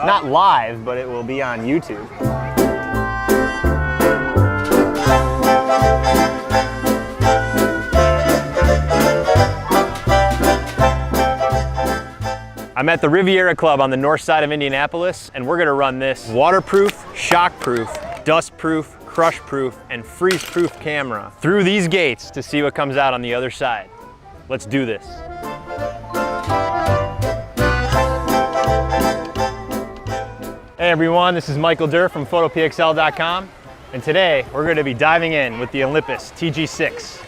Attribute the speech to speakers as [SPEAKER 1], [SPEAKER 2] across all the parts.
[SPEAKER 1] Not live, but it will be on YouTube. I'm at the Riviera Club on the north side of Indianapolis, and we're gonna run this waterproof, shockproof, dustproof, crushproof, and freeze-proof camera through these gates to see what comes out on the other side. Let's do this. Hey everyone, this is Michael Durr from photopxl.com, and today we're going to be diving in with the Olympus TG-6.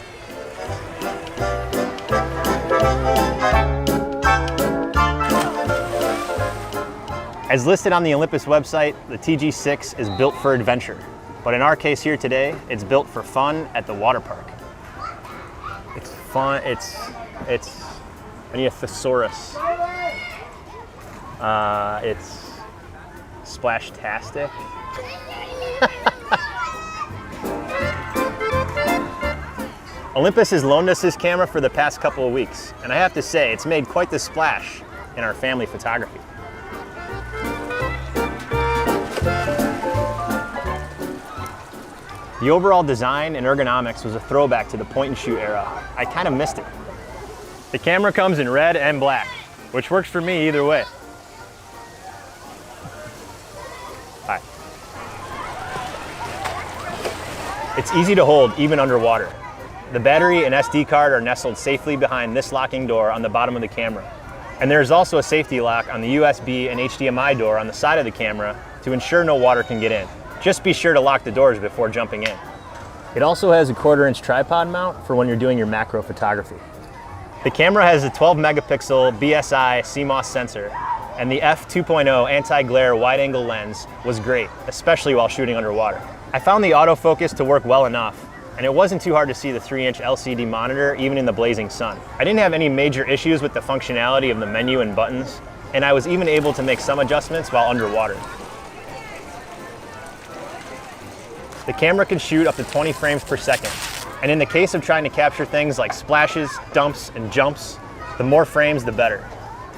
[SPEAKER 1] As listed on the Olympus website, the TG-6 is built for adventure, but in our case here today, it's built for fun at the water park. It's fun, it's I need a thesaurus. It's splash-tastic. Olympus has loaned us this camera for the past couple of weeks, and I have to say, it's made quite the splash in our family photography. The overall design and ergonomics was a throwback to the point-and-shoot era. I kind of missed it. The camera comes in red and black, which works for me either way. Hi. It's easy to hold even underwater. The battery and SD card are nestled safely behind this locking door on the bottom of the camera. And there's also a safety lock on the USB and HDMI door on the side of the camera to ensure no water can get in. Just be sure to lock the doors before jumping in. It also has a 1/4-inch tripod mount for when you're doing your macro photography. The camera has a 12 megapixel BSI CMOS sensor, and the f2.0 anti-glare wide-angle lens was great, especially while shooting underwater. I found the autofocus to work well enough, and it wasn't too hard to see the 3-inch LCD monitor even in the blazing sun. I didn't have any major issues with the functionality of the menu and buttons, and I was even able to make some adjustments while underwater. The camera can shoot up to 20 frames per second, and in the case of trying to capture things like splashes, dumps, and jumps, the more frames the better.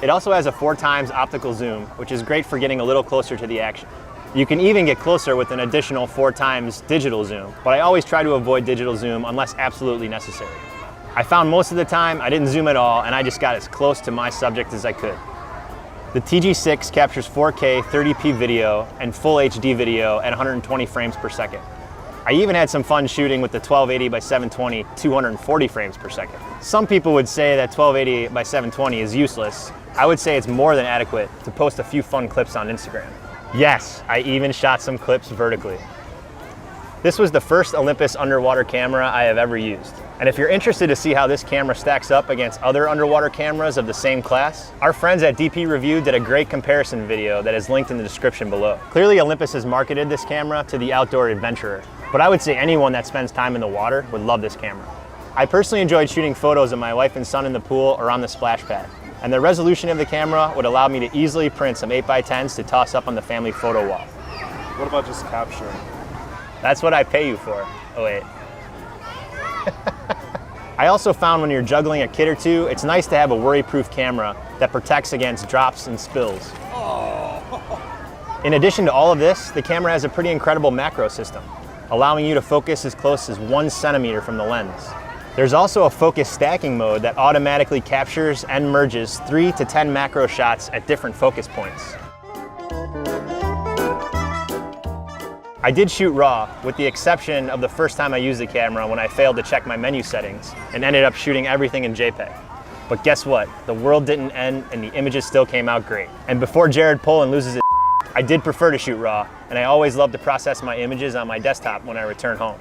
[SPEAKER 1] It also has a 4x optical zoom, which is great for getting a little closer to the action. You can even get closer with an additional 4x digital zoom, but I always try to avoid digital zoom unless absolutely necessary. I found most of the time I didn't zoom at all, and I just got as close to my subject as I could. The TG-6 captures 4K 30p video and full HD video at 120 frames per second. I even had some fun shooting with the 1280 by 720 240 frames per second. Some people would say that 1280 by 720 is useless. I would say it's more than adequate to post a few fun clips on Instagram. Yes, I even shot some clips vertically. This was the first Olympus underwater camera I have ever used. And if you're interested to see how this camera stacks up against other underwater cameras of the same class, our friends at DP Review did a great comparison video that is linked in the description below. Clearly Olympus has marketed this camera to the outdoor adventurer, but I would say anyone that spends time in the water would love this camera. I personally enjoyed shooting photos of my wife and son in the pool or on the splash pad, and the resolution of the camera would allow me to easily print some 8x10s to toss up on the family photo wall.
[SPEAKER 2] What about just capturing?
[SPEAKER 1] That's what I pay you for. Oh wait. I also found when you're juggling a kid or two, it's nice to have a worry-proof camera that protects against drops and spills. In addition to all of this, the camera has a pretty incredible macro system, allowing you to focus as close as 1 centimeter from the lens. There's also a focus stacking mode that automatically captures and merges 3 to 10 macro shots at different focus points. I did shoot RAW, with the exception of the first time I used the camera when I failed to check my menu settings and ended up shooting everything in JPEG. But guess what? The world didn't end and the images still came out great. And before Jared Polin loses his I did prefer to shoot RAW, and I always love to process my images on my desktop when I return home.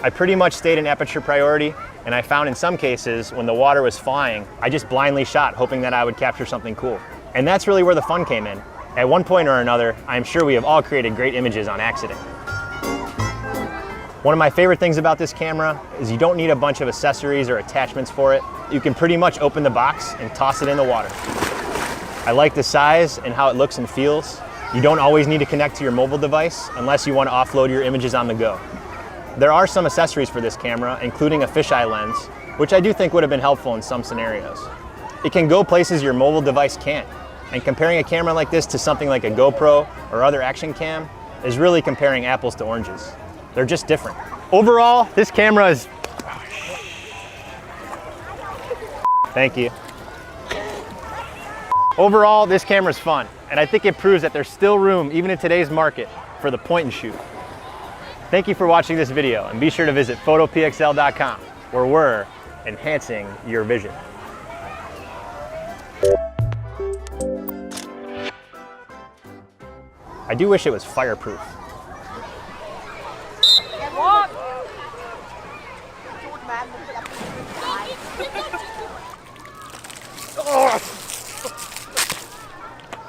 [SPEAKER 1] I pretty much stayed in aperture priority, and I found in some cases when the water was flying, I just blindly shot hoping that I would capture something cool. And that's really where the fun came in. At one point or another, I'm sure we have all created great images on accident. One of my favorite things about this camera is you don't need a bunch of accessories or attachments for it. You can pretty much open the box and toss it in the water. I like the size and how it looks and feels. You don't always need to connect to your mobile device unless you want to offload your images on the go. There are some accessories for this camera, including a fisheye lens, which I do think would have been helpful in some scenarios. It can go places your mobile device can't. And comparing a camera like this to something like a GoPro or other action cam is really comparing apples to oranges. They're just different. Overall, this camera is... Thank you. Overall, this camera is fun, and I think it proves that there's still room, even in today's market, for the point and shoot. Thank you for watching this video, and be sure to visit photopxl.com, where we're enhancing your vision. I do wish it was fireproof.
[SPEAKER 3] Oh!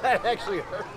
[SPEAKER 3] That actually hurts.